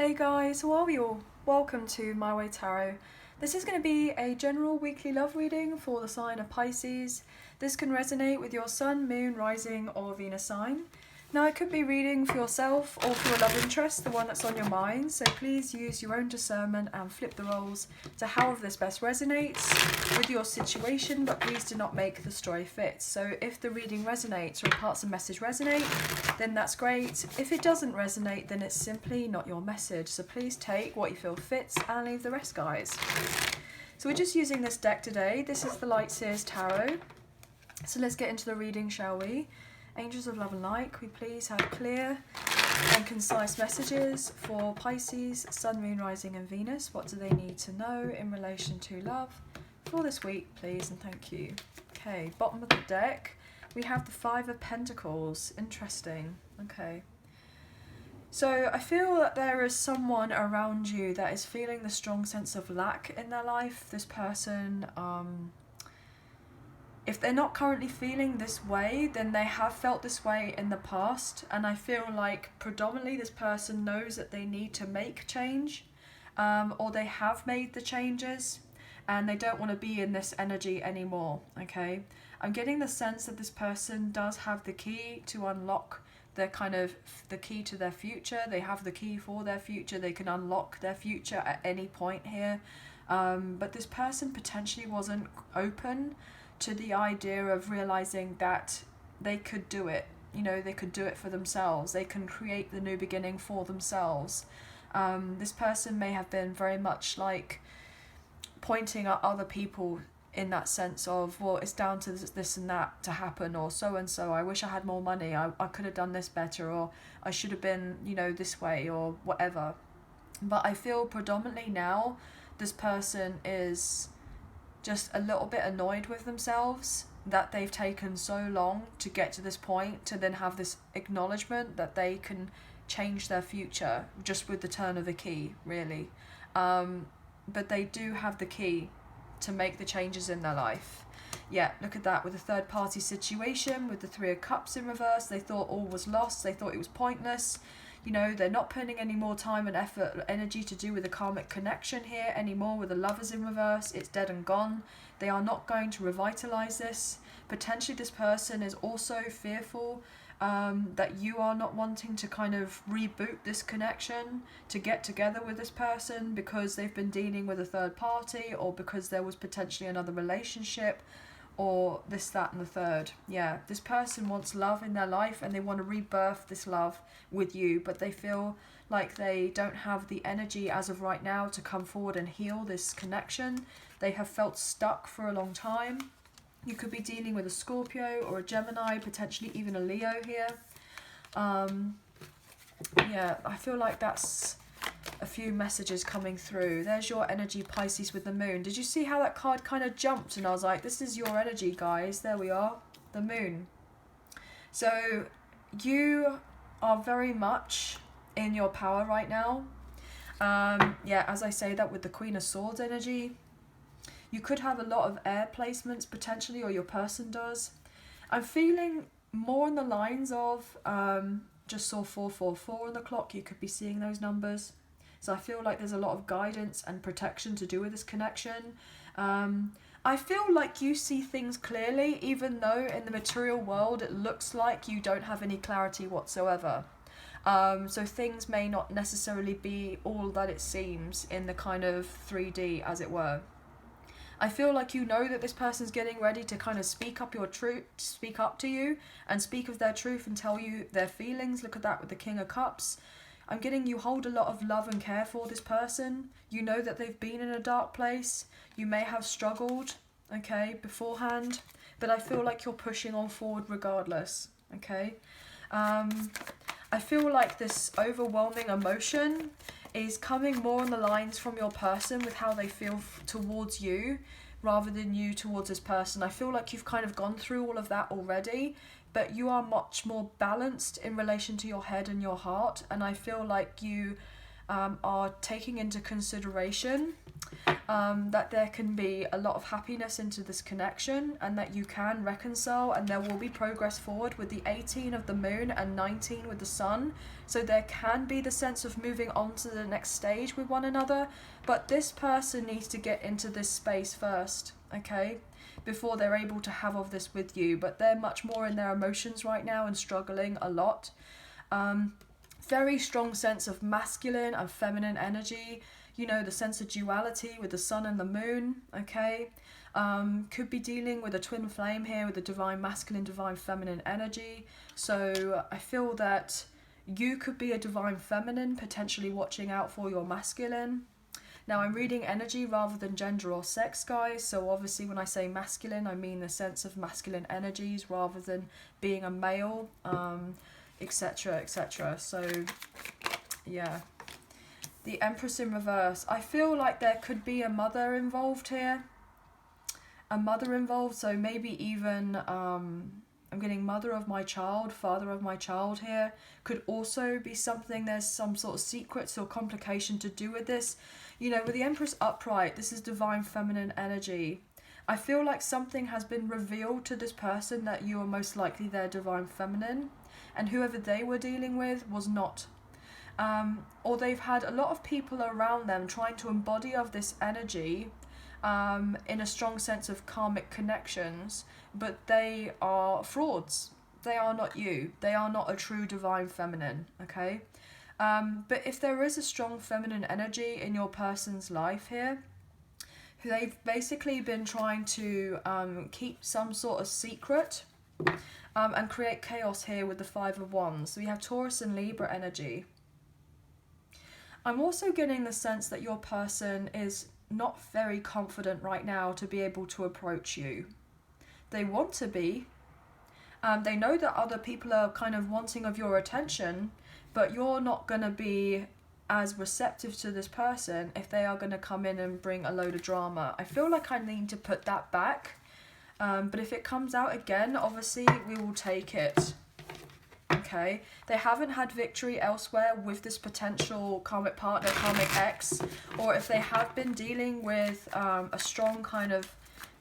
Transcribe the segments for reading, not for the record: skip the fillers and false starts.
Hey guys, how are we all? Welcome to My Way Tarot. This is going to be a general weekly love reading for the sign of Pisces. This can resonate with your Sun, Moon, Rising or Venus sign. Now it could be reading for yourself or for your love interest, the one that's on your mind, so please use your own discernment and flip the roles to however this best resonates with your situation, but please do not make the story fit. So if the reading resonates or parts of the message resonate, then that's great. If it doesn't resonate, then it's simply not your message. So please take what you feel fits and leave the rest, guys. So we're just using this deck today. This is the Light Seers Tarot. So let's get into the reading, shall we? Angels of Love and Light, can we please have clear and concise messages for Pisces, Sun, Moon, Rising and Venus? What do they need to know in relation to love for this week, please, and thank you. Okay, bottom of the deck, we have the Five of Pentacles. Interesting. Okay. So I feel that there is someone around you that is feeling the strong sense of lack in their life. This person, if they're not currently feeling this way, then they have felt this way in the past. And I feel like predominantly this person knows that they need to make change, or they have made the changes and they don't want to be in this energy anymore. Okay, I'm getting the sense that this person does have the key to unlock their the key to their future. They have the key for their future. They can unlock their future at any point here. But this person potentially wasn't open to the idea of realizing that they could do it. You know, they could do it for themselves. They can create the new beginning for themselves. This person may have been very much like pointing at other people in that sense of, well, it's down to this and that to happen, or so and so, I wish I had more money, I could have done this better, or I should have been, you know, this way, or whatever. But I feel predominantly now this person is just a little bit annoyed with themselves that they've taken so long to get to this point, to then have this acknowledgement that they can change their future just with the turn of a key, really. But they do have the key to make the changes in their life. Yeah, look at that, with a third party situation, with the Three of Cups in reverse. They thought all was lost, they thought it was pointless. You know, they're not putting any more time and effort or energy to do with the karmic connection here anymore. With the Lovers in reverse, it's dead and gone. They are not going to revitalize this. Potentially this person is also fearful that you are not wanting to kind of reboot this connection, to get together with this person because they've been dealing with a third party, or because there was potentially another relationship, or this, that and the third. Yeah, this person wants love in their life and they want to rebirth this love with you, but they feel like they don't have the energy as of right now to come forward and heal this connection. They have felt stuck for a long time. You could be dealing with a Scorpio or a Gemini, potentially even a Leo here. Yeah, I feel like that's a few messages coming through. There's your energy, Pisces, with the Moon. Did you see how that card kind of jumped? And I was like, this is your energy, guys. There we are, the Moon. So you are very much in your power right now. Yeah, as I say that with the Queen of Swords energy, you could have a lot of air placements potentially, or your person does. I'm feeling more on the lines of, just saw 444 on the clock. You could be seeing those numbers. So I feel like there's a lot of guidance and protection to do with this connection. I feel like you see things clearly, even though in the material world it looks like you don't have any clarity whatsoever. So things may not necessarily be all that it seems in the kind of 3D, as it were. I feel like you know that this person's getting ready to kind of speak up your truth, speak up to you and speak of their truth and tell you their feelings. Look at that with the King of Cups. I'm getting you hold a lot of love and care for this person. You know that they've been in a dark place. You may have struggled, okay, beforehand, but I feel like you're pushing on forward regardless, okay? I feel like this overwhelming emotion is coming more on the lines from your person with how they feel towards you rather than you towards this person. I feel like you've kind of gone through all of that already, but you are much more balanced in relation to your head and your heart, and I feel like you are taking into consideration that there can be a lot of happiness into this connection, and that you can reconcile, and there will be progress forward with the 18 of the moon and 19 with the sun. So there can be the sense of moving on to the next stage with one another, but this person needs to get into this space first, okay, before they're able to have of this with you. But they're much more in their emotions right now and struggling a lot. Very strong sense of masculine and feminine energy, you know, the sense of duality with the sun and the moon, okay. Could be dealing with a twin flame here with the divine masculine, divine feminine energy. So I feel that you could be a divine feminine, potentially watching out for your masculine. Now I'm reading energy rather than gender or sex, guys, so obviously when I say masculine, I mean the sense of masculine energies rather than being a male, etc, etc. So yeah, the Empress in reverse. I feel like there could be a mother involved here, so maybe even I'm getting mother of my child, father of my child here. Could also be something, there's some sort of secrets or complication to do with this. You know, with the Empress upright, this is divine feminine energy. I feel like something has been revealed to this person that you are most likely their divine feminine, and whoever they were dealing with was not. Or they've had a lot of people around them trying to embody of this energy in a strong sense of karmic connections, but they are frauds. They are not you. They are not a true divine feminine, okay? But if there is a strong feminine energy in your person's life here, they've basically been trying to keep some sort of secret and create chaos here with the Five of Wands. So we have Taurus and Libra energy. I'm also getting the sense that your person is not very confident right now to be able to approach you. They want to be. They know that other people are kind of wanting of your attention, but you're not going to be as receptive to this person if they are going to come in and bring a load of drama. I feel like I need to put that back. But if it comes out again, obviously we will take it. Okay, they haven't had victory elsewhere with this potential karmic partner, karmic ex, or if they have been dealing with a strong kind of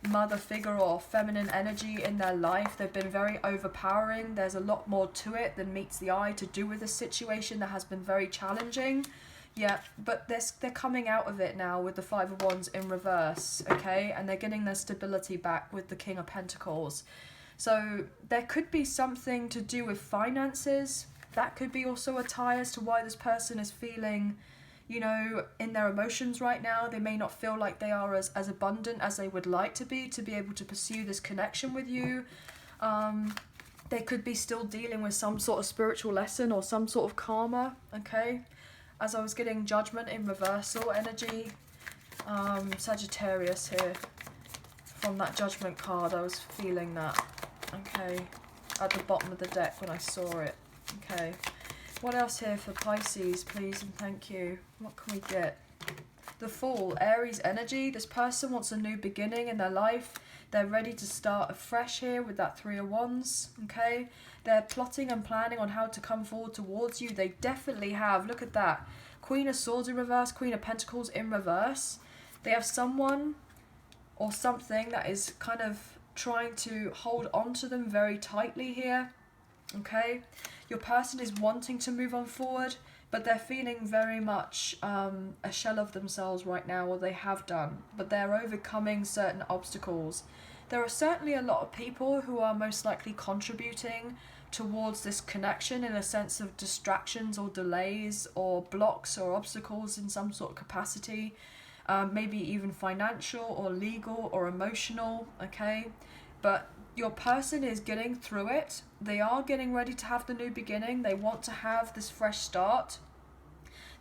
mother figure or feminine energy in their life, they've been very overpowering. There's a lot more to it than meets the eye to do with a situation that has been very challenging. Yeah, but they're coming out of it now with the Five of Wands in reverse, okay, and they're getting their stability back with the King of Pentacles. So there could be something to do with finances. That could be also a tie as to why this person is feeling, you know, in their emotions right now. They may not feel like they are as abundant as they would like to be able to pursue this connection with you. They could be still dealing with some sort of spiritual lesson or some sort of karma, okay? As I was getting Judgment in reversal energy, Sagittarius here. From that Judgment card, I was feeling that. Okay, at the bottom of the deck when I saw it. Okay, what else here for Pisces, please and thank you? What can we get? The Fool, Aries energy. This person wants a new beginning in their life. They're ready to start afresh here with that Three of Wands, okay? They're plotting and planning on how to come forward towards you. They definitely have. Look at that. Queen of Swords in reverse, Queen of Pentacles in reverse. They have someone or something that is kind of trying to hold on to them very tightly here, okay? Your person is wanting to move on forward, but they're feeling very much a shell of themselves right now, or they have done, but they're overcoming certain obstacles. There are certainly a lot of people who are most likely contributing towards this connection in a sense of distractions or delays or blocks or obstacles in some sort of capacity. Maybe even financial or legal or emotional, okay? But your person is getting through it. They are getting ready to have the new beginning. They want to have this fresh start.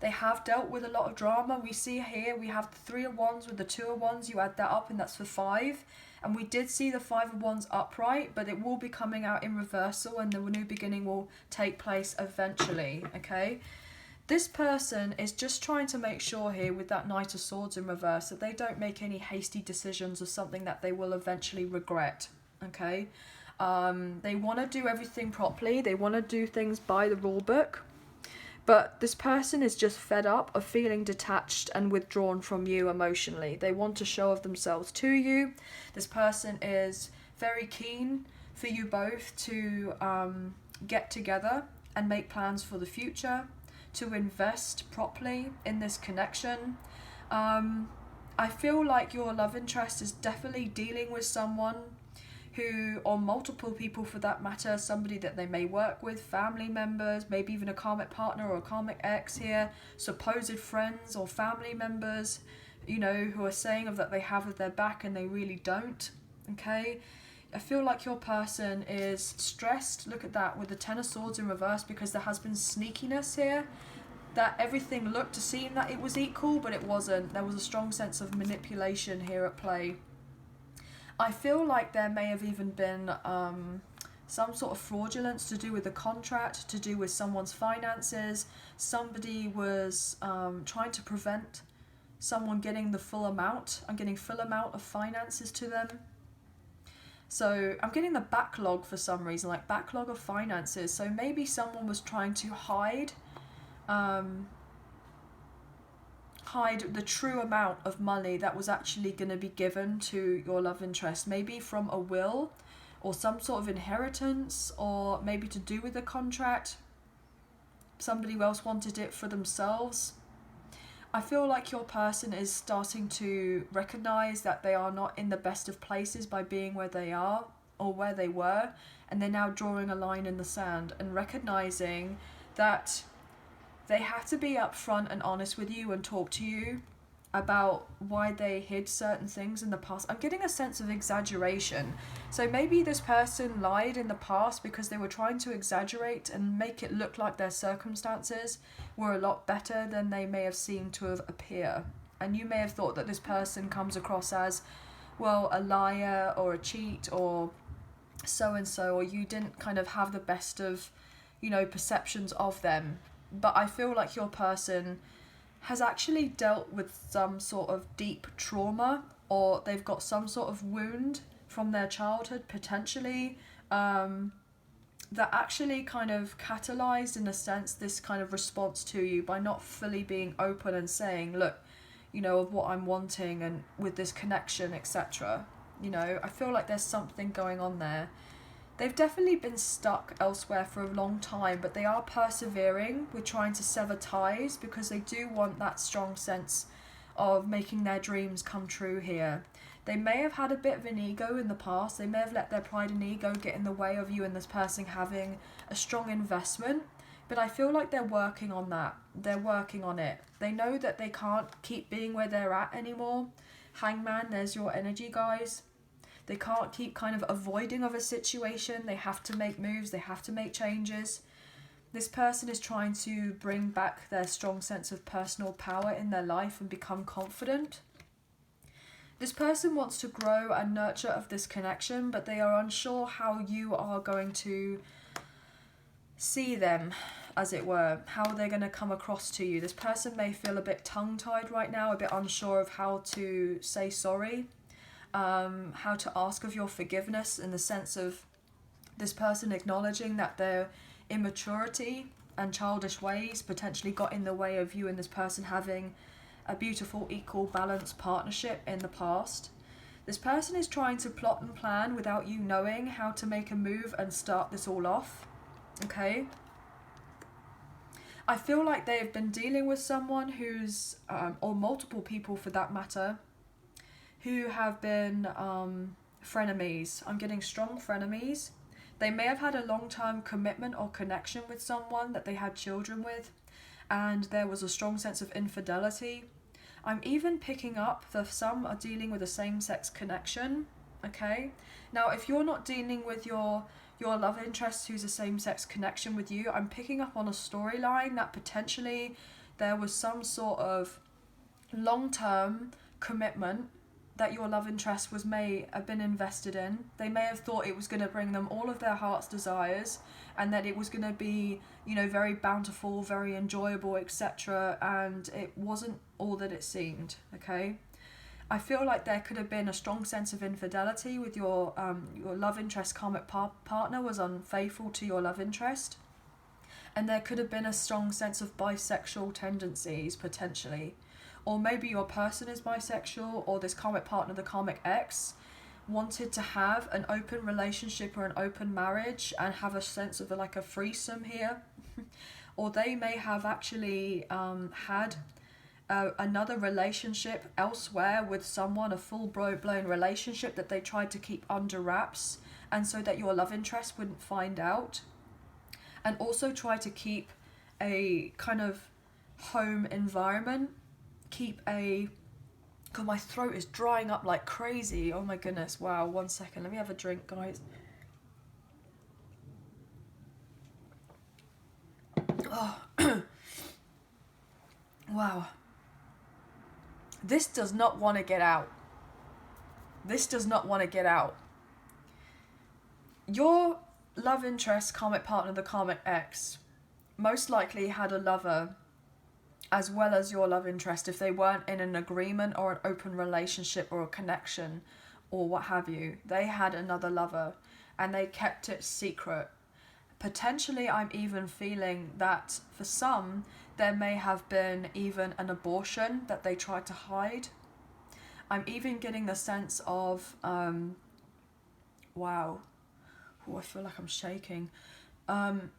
They have dealt with a lot of drama. We see here, we have the Three of Wands with the Two of Wands. You add that up and that's for 5. And we did see the Five of Wands upright, but it will be coming out in reversal and the new beginning will take place eventually, okay? This person is just trying to make sure here with that Knight of Swords in reverse that they don't make any hasty decisions or something that they will eventually regret, okay? They want to do everything properly. They want to do things by the rule book. But this person is just fed up of feeling detached and withdrawn from you emotionally. They want a show of themselves to you. This person is very keen for you both to get together and make plans for the future, to invest properly in this connection. I feel like your love interest is definitely dealing with someone who, or multiple people for that matter, somebody that they may work with, family members, maybe even a karmic partner or a karmic ex here, supposed friends or family members, you know, who are saying that they have their back and they really don't, okay? I feel like your person is stressed, look at that, with the Ten of Swords in reverse, because there has been sneakiness here, that everything looked to seem that it was equal, but it wasn't. There was a strong sense of manipulation here at play. I feel like there may have even been some sort of fraudulence to do with the contract, to do with someone's finances. Somebody was trying to prevent someone getting the full amount. I'm getting full amount of finances to them. So I'm getting the backlog for some reason, like backlog of finances. So maybe someone was trying to hide the true amount of money that was actually going to be given to your love interest, maybe from a will or some sort of inheritance, or maybe to do with a contract. Somebody else wanted it for themselves. I feel like your person is starting to recognize that they are not in the best of places by being where they are or where they were, and they're now drawing a line in the sand and recognizing that they have to be upfront and honest with you and talk to you about why they hid certain things in the past. I'm getting a sense of exaggeration. So maybe this person lied in the past because they were trying to exaggerate and make it look like their circumstances were a lot better than they may have seemed to have appear. And you may have thought that this person comes across as, well, a liar or a cheat or so-and-so, or you didn't kind of have the best of, you know, perceptions of them. But I feel like your person has actually dealt with some sort of deep trauma, or they've got some sort of wound from their childhood, potentially, that actually kind of catalyzed, in a sense, this kind of response to you by not fully being open and saying, look, you know, of what I'm wanting and with this connection, etc. You know, I feel like there's something going on there. They've definitely been stuck elsewhere for a long time, but they are persevering with trying to sever ties because they do want that strong sense of making their dreams come true here. They may have had a bit of an ego in the past. They may have let their pride and ego get in the way of you and this person having a strong investment, but I feel like they're working on that. They're working on it. They know that they can't keep being where they're at anymore. Hangman, there's your energy, guys. They can't keep kind of avoiding of a situation. They have to make moves. They have to make changes. This person is trying to bring back their strong sense of personal power in their life and become confident. This person wants to grow and nurture of this connection, but they are unsure how you are going to see them, as it were, how they're going to come across to you. This person may feel a bit tongue-tied right now, a bit unsure of how to say sorry. How to ask of your forgiveness, in the sense of this person acknowledging that their immaturity and childish ways potentially got in the way of you and this person having a beautiful, equal, balanced partnership in the past. This person is trying to plot and plan without you knowing how to make a move and start this all off, okay? I feel like they've been dealing with someone who's, or multiple people for that matter, who have been frenemies. I'm getting strong frenemies. They may have had a long-term commitment or connection with someone that they had children with, and there was a strong sense of infidelity. I'm even picking up that some are dealing with a same-sex connection, okay? Now, if you're not dealing with your love interest who's a same-sex connection with you, I'm picking up on a storyline that potentially there was some sort of long-term commitment that your love interest may have been invested in. They may have thought it was going to bring them all of their heart's desires, and that it was going to be, you know, very bountiful, very enjoyable, etc. And it wasn't all that it seemed, okay? I feel like there could have been a strong sense of infidelity with your love interest karmic partner was unfaithful to your love interest. And there could have been a strong sense of bisexual tendencies, potentially. Or maybe your person is bisexual, or this karmic partner, the karmic ex, wanted to have an open relationship or an open marriage and have a sense of like a threesome here. Or they may have actually had another relationship elsewhere with someone, a full-blown relationship that they tried to keep under wraps, and so that your love interest wouldn't find out. And also try to keep a kind of home environment, keep a... God, my throat is drying up like crazy. Oh my goodness, wow, 1 second. Let me have a drink, guys. Oh. Wow. This does not want to get out. This does not want to get out. Your love interest, karmic partner, the karmic ex, most likely had a lover as well as your love interest if they weren't in an agreement or an open relationship or a connection or what have you. They had another lover and they kept it secret. Potentially, I'm even feeling that for some, there may have been even an abortion that they tried to hide. I'm even getting the sense of, wow, oh, I feel like I'm shaking. An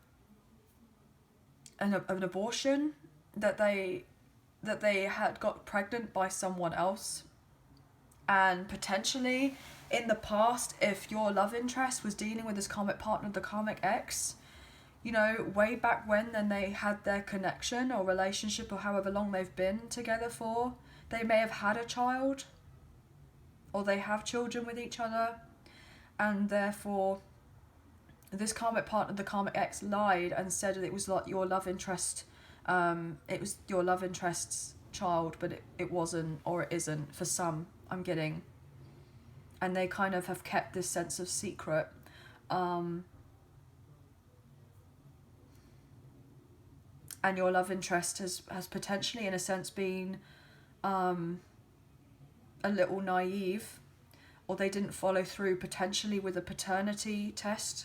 abortion that they had got pregnant by someone else. And potentially in the past, if your love interest was dealing with this karmic partner, the karmic ex, you know, way back when, then they had their connection or relationship or however long they've been together for, they may have had a child or they have children with each other, and therefore this karmic partner, the karmic ex, lied and said that it was like your love interest, it was your love interest's child, but it wasn't, or it isn't for some, I'm getting. And they kind of have kept this sense of secret. And your love interest has potentially, in a sense, been a little naive, or they didn't follow through potentially with a paternity test.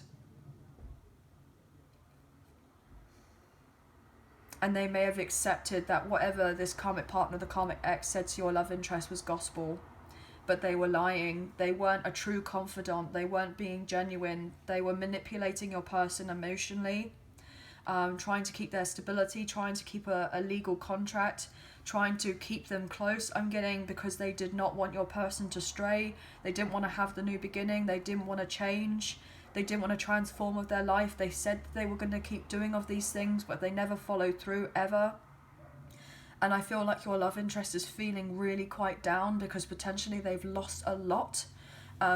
And they may have accepted that whatever this karmic partner, the karmic ex, said to your love interest was gospel. But they were lying. They weren't a true confidant. They weren't being genuine. They were manipulating your person emotionally, trying to keep their stability, trying to keep a legal contract, trying to keep them close, I'm getting, because they did not want your person to stray. They didn't want to have the new beginning. They didn't want to change. They didn't want to transform of their life. They said they were going to keep doing of these things, but they never followed through, ever. And I feel like your love interest is feeling really quite down because potentially they've lost a lot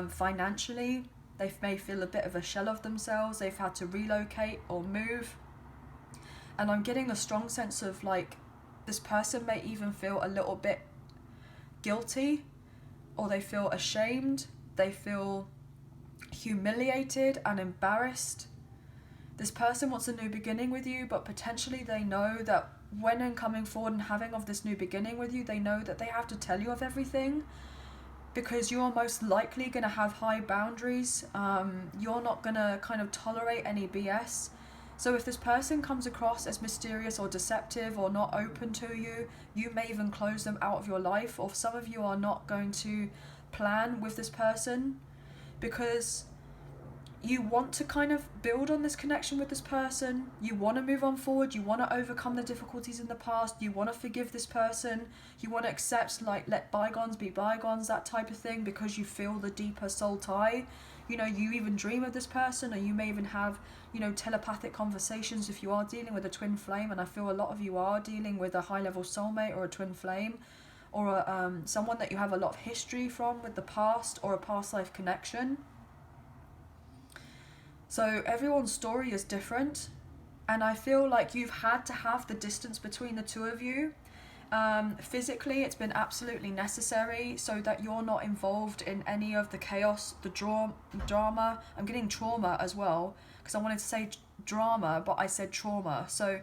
financially. They may feel a bit of a shell of themselves. They've had to relocate or move. And I'm getting a strong sense of like this person may even feel a little bit guilty, or they feel ashamed. They feel humiliated and embarrassed. This person wants a new beginning with you, but potentially they know that when and coming forward and having of this new beginning with you, they know that they have to tell you of everything, because you're most likely going to have high boundaries. You're not going to kind of tolerate any BS. So if this person comes across as mysterious or deceptive or not open to you, you may even close them out of your life, or some of you are not going to plan with this person because you want to kind of build on this connection with this person. You want to move on forward. You want to overcome the difficulties in the past. You want to forgive this person. You want to accept, like, let bygones be bygones, that type of thing, because you feel the deeper soul tie. You know, you even dream of this person, or you may even have, you know, telepathic conversations if you are dealing with a twin flame, and I feel a lot of you are dealing with a high-level soulmate or a twin flame, or someone that you have a lot of history from with the past, or a past life connection. So everyone's story is different, and I feel like you've had to have the distance between the two of you. Physically, it's been absolutely necessary so that you're not involved in any of the chaos, the drama. I'm getting trauma as well, because I wanted to say drama, but I said trauma. So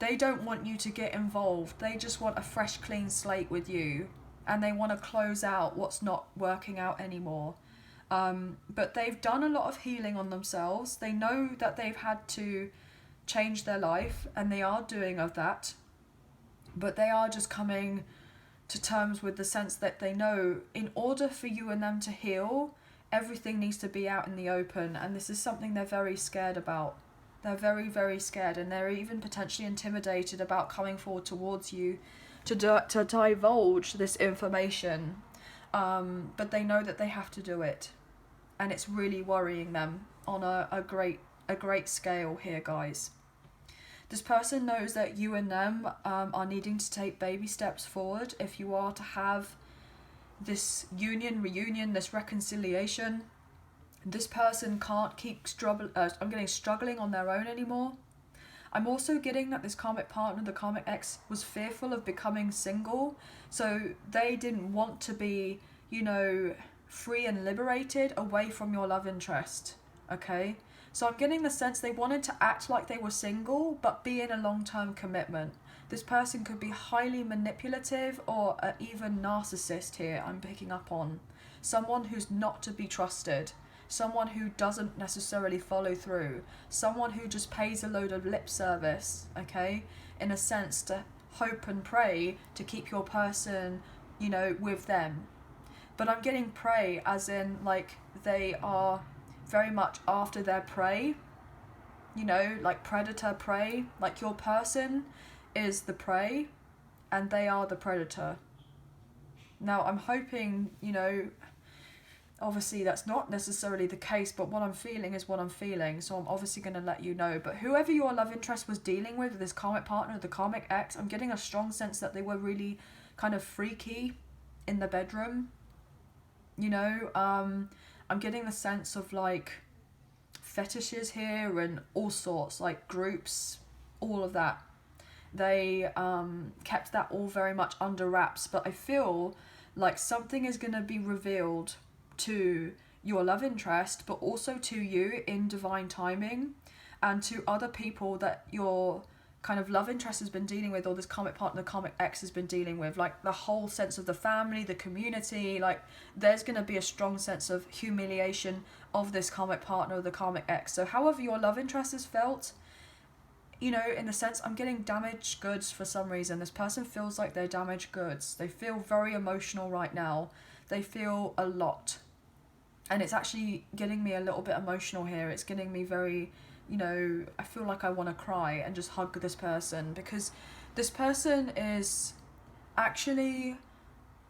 they don't want you to get involved. They just want a fresh, clean slate with you, and they want to close out what's not working out anymore. But they've done a lot of healing on themselves. They know that they've had to change their life, and they are doing of that, but they are just coming to terms with the sense that they know in order for you and them to heal, everything needs to be out in the open, and this is something they're very scared about. They're very, very scared, and they're even potentially intimidated about coming forward towards you to divulge this information, but they know that they have to do it, and it's really worrying them on a great scale here, guys. This person knows that you and them are needing to take baby steps forward if you are to have this reunion, this reconciliation. This person can't keep struggling on their own anymore. I'm also getting that this karmic partner, the karmic ex, was fearful of becoming single, so they didn't want to be, free and liberated away from your love interest, okay? So I'm getting the sense they wanted to act like they were single, but be in a long-term commitment. This person could be highly manipulative or even narcissist here, I'm picking up on. Someone who's not to be trusted. Someone who doesn't necessarily follow through. Someone who just pays a load of lip service, okay? In a sense, to hope and pray to keep your person, with them. But I'm getting prey as in, like, they are very much after their prey, like predator prey, like your person is the prey and they are the predator. Now I'm hoping, obviously that's not necessarily the case, but what I'm feeling is what I'm feeling, so I'm obviously going to let you know. But whoever your love interest was dealing with, this karmic partner, the karmic ex, I'm getting a strong sense that they were really kind of freaky in the bedroom, I'm getting the sense of like fetishes here and all sorts, like groups, all of that. They kept that all very much under wraps, but I feel like something is going to be revealed to your love interest, but also to you in divine timing, and to other people that your kind of love interest has been dealing with, or this karmic partner, karmic ex has been dealing with, like the whole sense of the family, the community. Like there's going to be a strong sense of humiliation of this karmic partner or the karmic ex. So however your love interest is felt, in the sense, I'm getting damaged goods for some reason. This person feels like they're damaged goods. They feel very emotional right now. They feel a lot, and it's actually getting me a little bit emotional here. It's getting me very, I feel like I want to cry and just hug this person, because this person is actually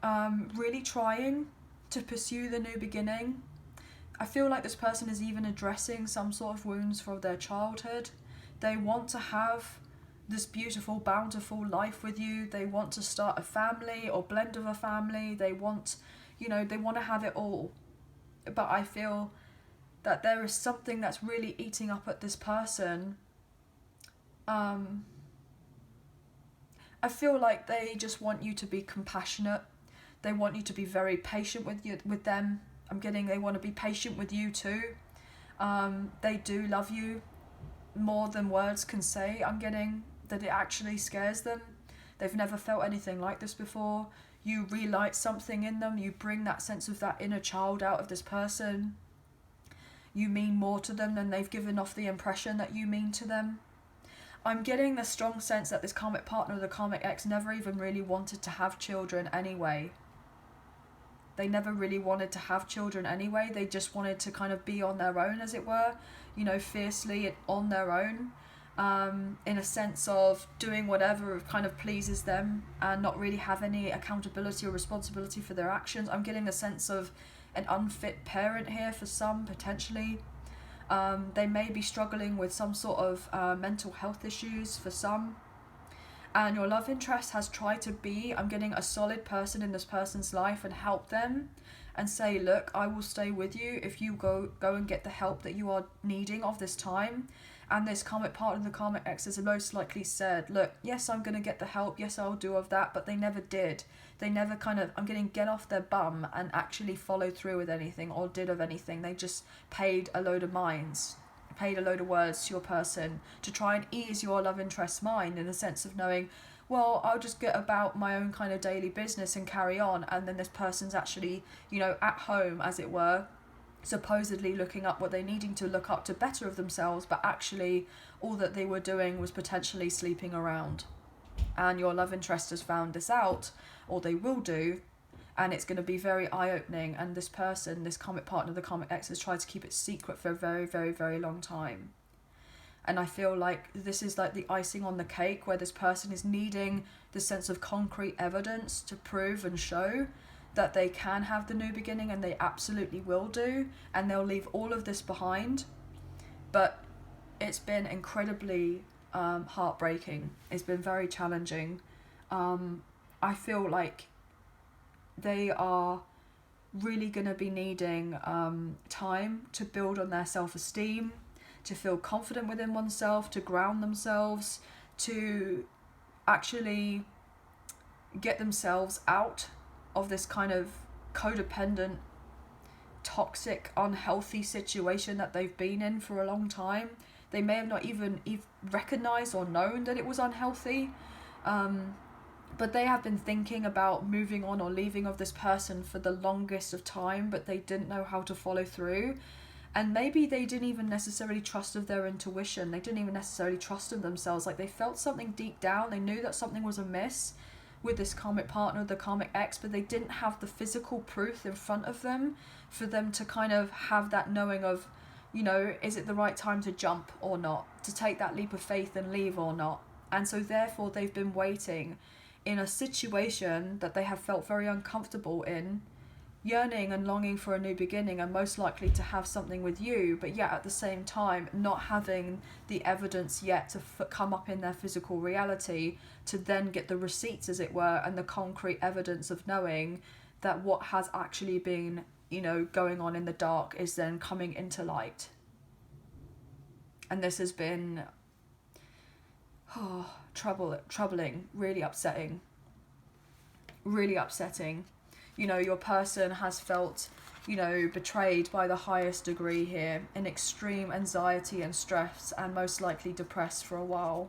really trying to pursue the new beginning. I feel like this person is even addressing some sort of wounds from their childhood. They want to have this beautiful, bountiful life with you. They want to start a family or blend of a family. They want, they want to have it all. But I feel that there is something that's really eating up at this person. I feel like they just want you to be compassionate. They want you to be very patient with them. I'm getting they want to be patient with you too. They do love you more than words can say. I'm getting that it actually scares them. They've never felt anything like this before. You relight something in them. You bring that sense of that inner child out of this person. You mean more to them than they've given off the impression that you mean to them. I'm getting the strong sense that this karmic partner or the karmic ex never even really wanted to have children anyway. They never really wanted to have children anyway. They just wanted to kind of be on their own, as it were, fiercely on their own, in a sense of doing whatever kind of pleases them and not really have any accountability or responsibility for their actions. I'm getting a sense of an unfit parent here for some, potentially. They may be struggling with some sort of mental health issues for some. And your love interest has tried to be, I'm getting a solid person in this person's life and help them and say, look, I will stay with you if you go and get the help that you are needing of this time. And this karmic partner, the karmic ex, has most likely said, look, yes, I'm going to get the help. Yes, I'll do of that. But they never did. They never I'm getting get off their bum and actually follow through with anything or did of anything. They just paid a load of minds, paid a load of words to your person to try and ease your love interest's mind, in the sense of knowing, well, I'll just get about my own kind of daily business and carry on. And then this person's actually, at home, as it were, supposedly looking up what they needing to look up to better of themselves, but actually all that they were doing was potentially sleeping around. And your love interest has found this out, or they will do, and it's going to be very eye-opening. And this person, this karmic partner, the karmic ex, has tried to keep it secret for a very, very, very long time. And I feel like this is like the icing on the cake, where this person is needing the sense of concrete evidence to prove and show that they can have the new beginning, and they absolutely will do, and they'll leave all of this behind. But it's been incredibly heartbreaking. It's been very challenging. I feel like they are really going to be needing time to build on their self-esteem, to feel confident within oneself, to ground themselves, to actually get themselves out of this kind of codependent, toxic, unhealthy situation that they've been in for a long time. They may have not even recognized or known that it was unhealthy, but they have been thinking about moving on or leaving of this person for the longest of time, but they didn't know how to follow through. And maybe they didn't even necessarily trust of their intuition. They didn't even necessarily trust in themselves. Like, they felt something deep down. They knew that something was amiss with this karmic partner, the karmic ex, but they didn't have the physical proof in front of them for them to kind of have that knowing of, you know, is it the right time to jump or not? To take that leap of faith and leave or not? And so therefore they've been waiting in a situation that they have felt very uncomfortable in, yearning and longing for a new beginning, and most likely to have something with you, but yet at the same time not having the evidence yet to come up in their physical reality, to then get the receipts, as it were, and the concrete evidence of knowing that what has actually been, you know, going on in the dark is then coming into light. And this has been troubling, really upsetting. You know, your person has felt, you know, betrayed by the highest degree here, in extreme anxiety and stress, and most likely depressed for a while.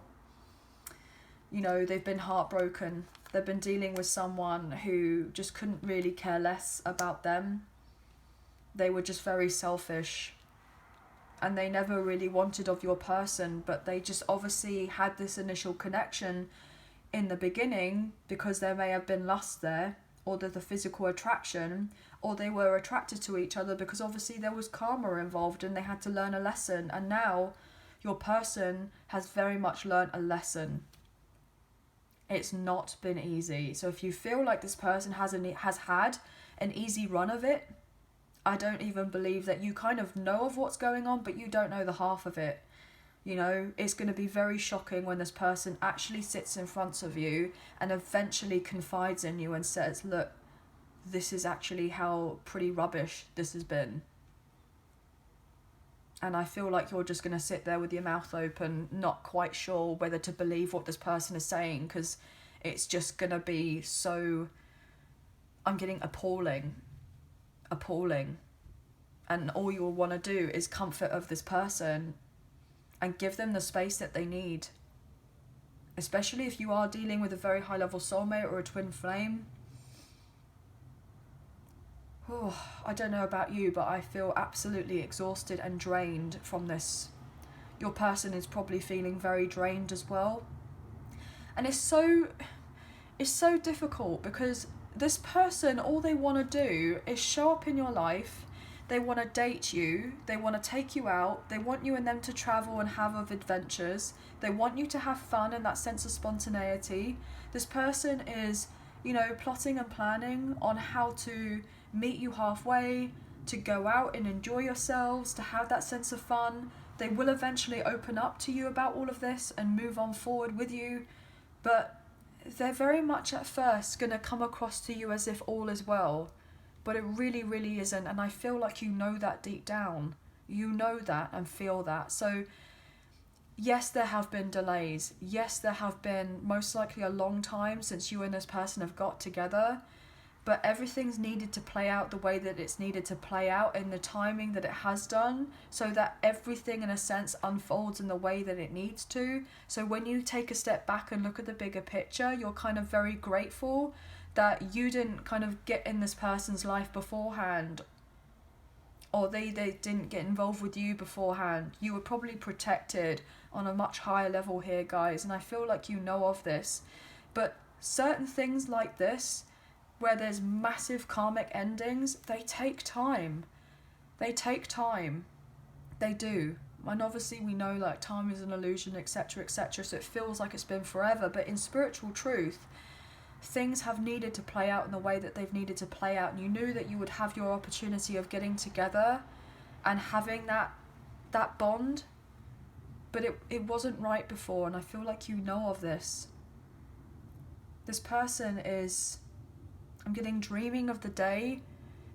You know, they've been heartbroken. They've been dealing with someone who just couldn't really care less about them. They were just very selfish, and they never really wanted of your person, but they just obviously had this initial connection in the beginning because there may have been lust there, or the physical attraction, or they were attracted to each other because obviously there was karma involved and they had to learn a lesson. And now your person has very much learned a lesson. It's not been easy. So if you feel like this person has had an easy run of it, I don't even believe that you kind of know of what's going on, but you don't know the half of it. You know, it's going to be very shocking when this person actually sits in front of you and eventually confides in you and says, look, this is actually how pretty rubbish this has been. And I feel like you're just going to sit there with your mouth open, not quite sure whether to believe what this person is saying, because it's just going to be so, I'm getting appalling. And all you'll want to do is comfort of this person and give them the space that they need. Especially if you are dealing with a very high level soulmate or a twin flame. Oh, I don't know about you, but I feel absolutely exhausted and drained from this. Your person is probably feeling very drained as well. And it's so difficult because this person, all they want to do is show up in your life. They want to date you, they want to take you out, they want you and them to travel and have of adventures, they want you to have fun and that sense of spontaneity. This person is, you know, plotting and planning on how to meet you halfway, to go out and enjoy yourselves, to have that sense of fun. They will eventually open up to you about all of this and move on forward with you, but they're very much at first going to come across to you as if all is well. But it really, really isn't. And I feel like you know that deep down. You know that and feel that. So, yes, there have been delays. Yes, there have been most likely a long time since you and this person have got together. But everything's needed to play out the way that it's needed to play out in the timing that it has done, so that everything in a sense unfolds in the way that it needs to. So when you take a step back and look at the bigger picture, you're kind of very grateful that you didn't kind of get in this person's life beforehand or they didn't get involved with you beforehand. You were probably protected on a much higher level here, guys, and I feel like you know of this. But certain things like this, where there's massive karmic endings, they take time. They take time. They do. And obviously we know like time is an illusion, etc., etc., so it feels like it's been forever, but in spiritual truth, things have needed to play out in the way that they've needed to play out, and you knew that you would have your opportunity of getting together and having that bond, but it wasn't right before, and I feel like you know of this. This person is, I'm getting dreaming of the day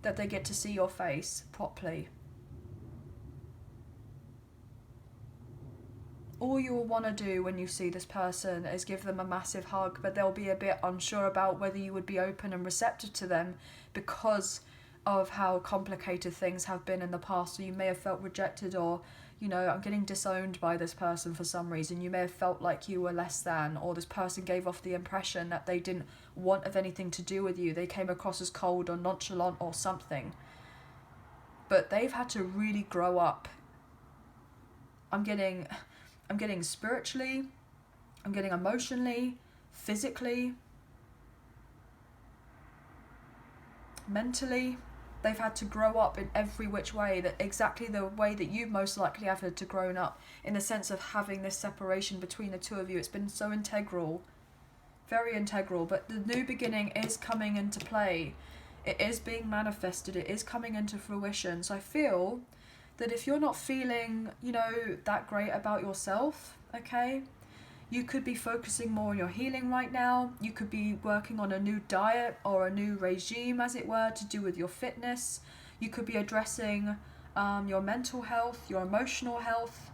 that they get to see your face properly. All you'll want to do when you see this person is give them a massive hug, but they'll be a bit unsure about whether you would be open and receptive to them because of how complicated things have been in the past. So you may have felt rejected, or, you know, I'm getting disowned by this person for some reason. You may have felt like you were less than, or this person gave off the impression that they didn't want of anything to do with you. They came across as cold or nonchalant or something. But they've had to really grow up. I'm getting spiritually, I'm getting emotionally, physically, mentally. They've had to grow up in every which way, that exactly the way that you most likely have had to grow up, in the sense of having this separation between the two of you. It's been so integral, very integral, but the new beginning is coming into play. It is being manifested, it is coming into fruition. So I feel that if you're not feeling, you know, that great about yourself, okay, you could be focusing more on your healing right now. You could be working on a new diet or a new regime, as it were, to do with your fitness. You could be addressing your mental health, your emotional health.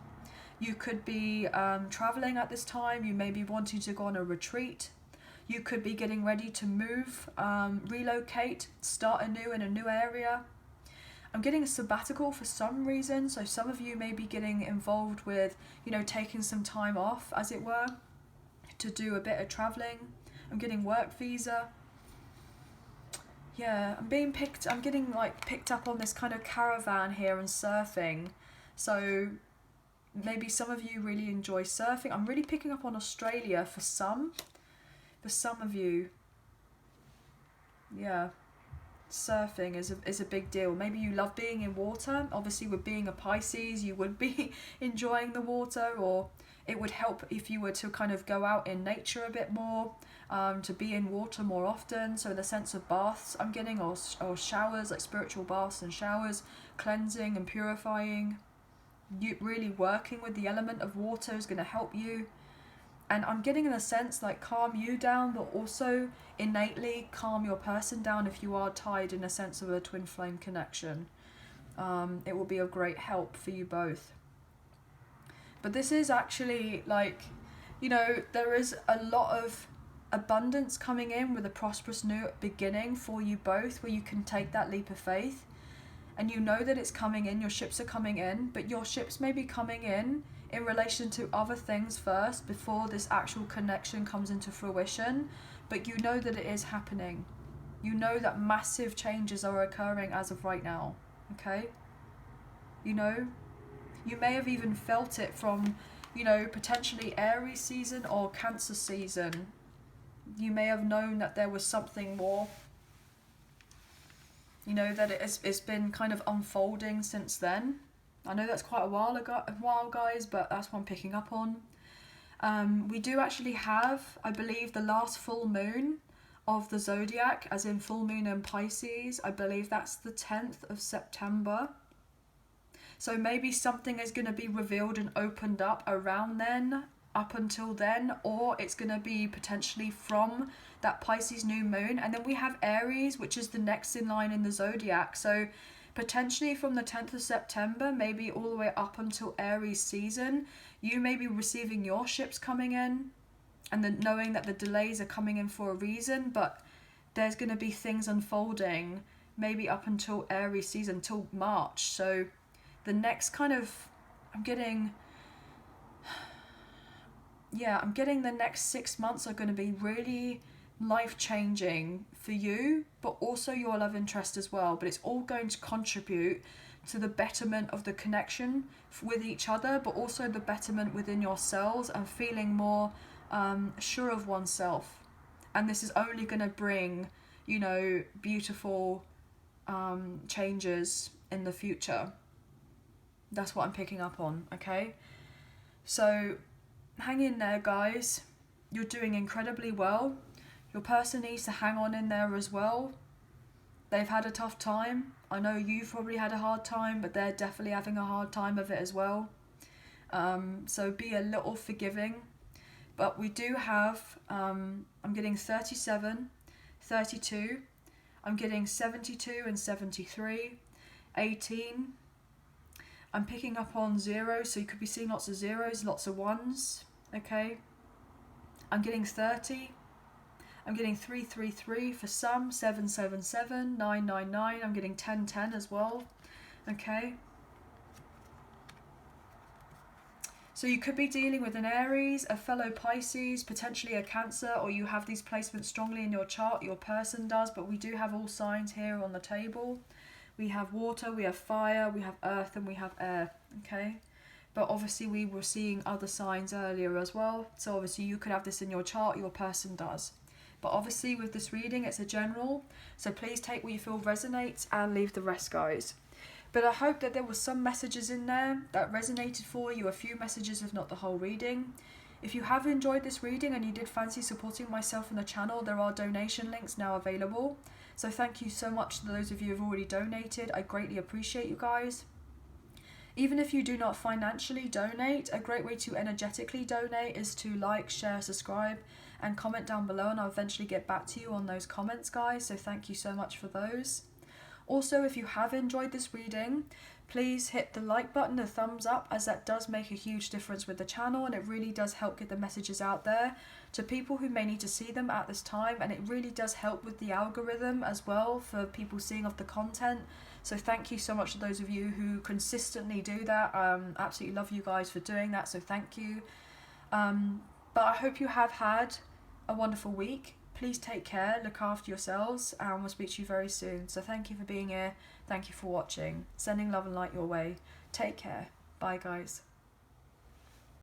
You could be traveling at this time. You may be wanting to go on a retreat. You could be getting ready to move, relocate, start anew in a new area. I'm getting a sabbatical for some reason, so some of you may be getting involved with, you know, taking some time off, as it were, to do a bit of travelling. I'm getting work visa. Yeah, I'm getting like picked up on this kind of caravan here and surfing. So maybe some of you really enjoy surfing. I'm really picking up on Australia for some of you. Yeah. Surfing is a big deal. Maybe you love being in water. Obviously, with being a Pisces, you would be enjoying the water, or it would help if you were to kind of go out in nature a bit more, to be in water more often. So the sense of baths I'm getting, or showers, like spiritual baths and showers, cleansing and purifying. You really working with the element of water is going to help you. And I'm getting in a sense like calm you down, but also innately calm your person down if you are tied in a sense of a twin flame connection. It will be a great help for you both. But this is actually like, you know, there is a lot of abundance coming in with a prosperous new beginning for you both, where you can take that leap of faith. And you know that it's coming in, your ships are coming in, but your ships may be coming in relation to other things first before this actual connection comes into fruition. But you know that it is happening. You know that massive changes are occurring as of right now, okay? You know, you may have even felt it from, you know, potentially Aries season or Cancer season. You may have known that there was something more, you know, that it's been kind of unfolding since then. I know that's quite a while, guys, but that's what I'm picking up on. We do actually have, I believe, the last full moon of the zodiac, as in full moon in Pisces. I believe that's the 10th of September. So maybe something is going to be revealed and opened up around then, up until then, or it's going to be potentially from that Pisces new moon. And then we have Aries, which is the next in line in the zodiac. So potentially from the 10th of September, maybe all the way up until Aries season, you may be receiving your ships coming in, and then knowing that the delays are coming in for a reason, but there's going to be things unfolding maybe up until Aries season, till March. So the next kind of, I'm getting the next 6 months are going to be really life-changing for you, but also your love interest as well. But it's all going to contribute So the betterment of the connection with each other, but also the betterment within yourselves and feeling more sure of oneself. And this is only going to bring, you know, beautiful changes in the future. That's what I'm picking up on, okay? So hang in there, guys. You're doing incredibly well. Your person needs to hang on in there as well. They've had a tough time. I know you've probably had a hard time, but they're definitely having a hard time of it as well. So be a little forgiving. But we do have, I'm getting 37, 32. I'm getting 72 and 73, 18. I'm picking up on 0, so you could be seeing lots of zeros, lots of ones, okay? I'm getting 30. I'm getting 333 for some, 777, 999. I'm getting 1010 as well, okay? So you could be dealing with an Aries, a fellow Pisces, potentially a Cancer, or you have these placements strongly in your chart, your person does, but we do have all signs here on the table. We have water, we have fire, we have earth, and we have air, okay? But obviously we were seeing other signs earlier as well, so obviously you could have this in your chart, your person does. But obviously with this reading, it's a general, so please take what you feel resonates and leave the rest, guys. But I hope that there were some messages in there that resonated for you, a few messages if not the whole reading. If you have enjoyed this reading and you did fancy supporting myself and the channel, there are donation links now available. So thank you so much to those of you who have already donated. I greatly appreciate you guys. Even if you do not financially donate, a great way to energetically donate is to like, share, subscribe, and comment down below, and I'll eventually get back to you on those comments, guys. So thank you so much for those. Also, if you have enjoyed this reading, please hit the like button, the thumbs up, as that does make a huge difference with the channel, and it really does help get the messages out there to people who may need to see them at this time, and it really does help with the algorithm as well for people seeing of the content. So thank you so much to those of you who consistently do that. Absolutely love you guys for doing that, so thank you. But I hope you have had a wonderful week. Please take care, look after yourselves, and we'll speak to you very soon. So thank you for being here. Thank you for watching. Sending love and light your way. Take care. Bye, guys.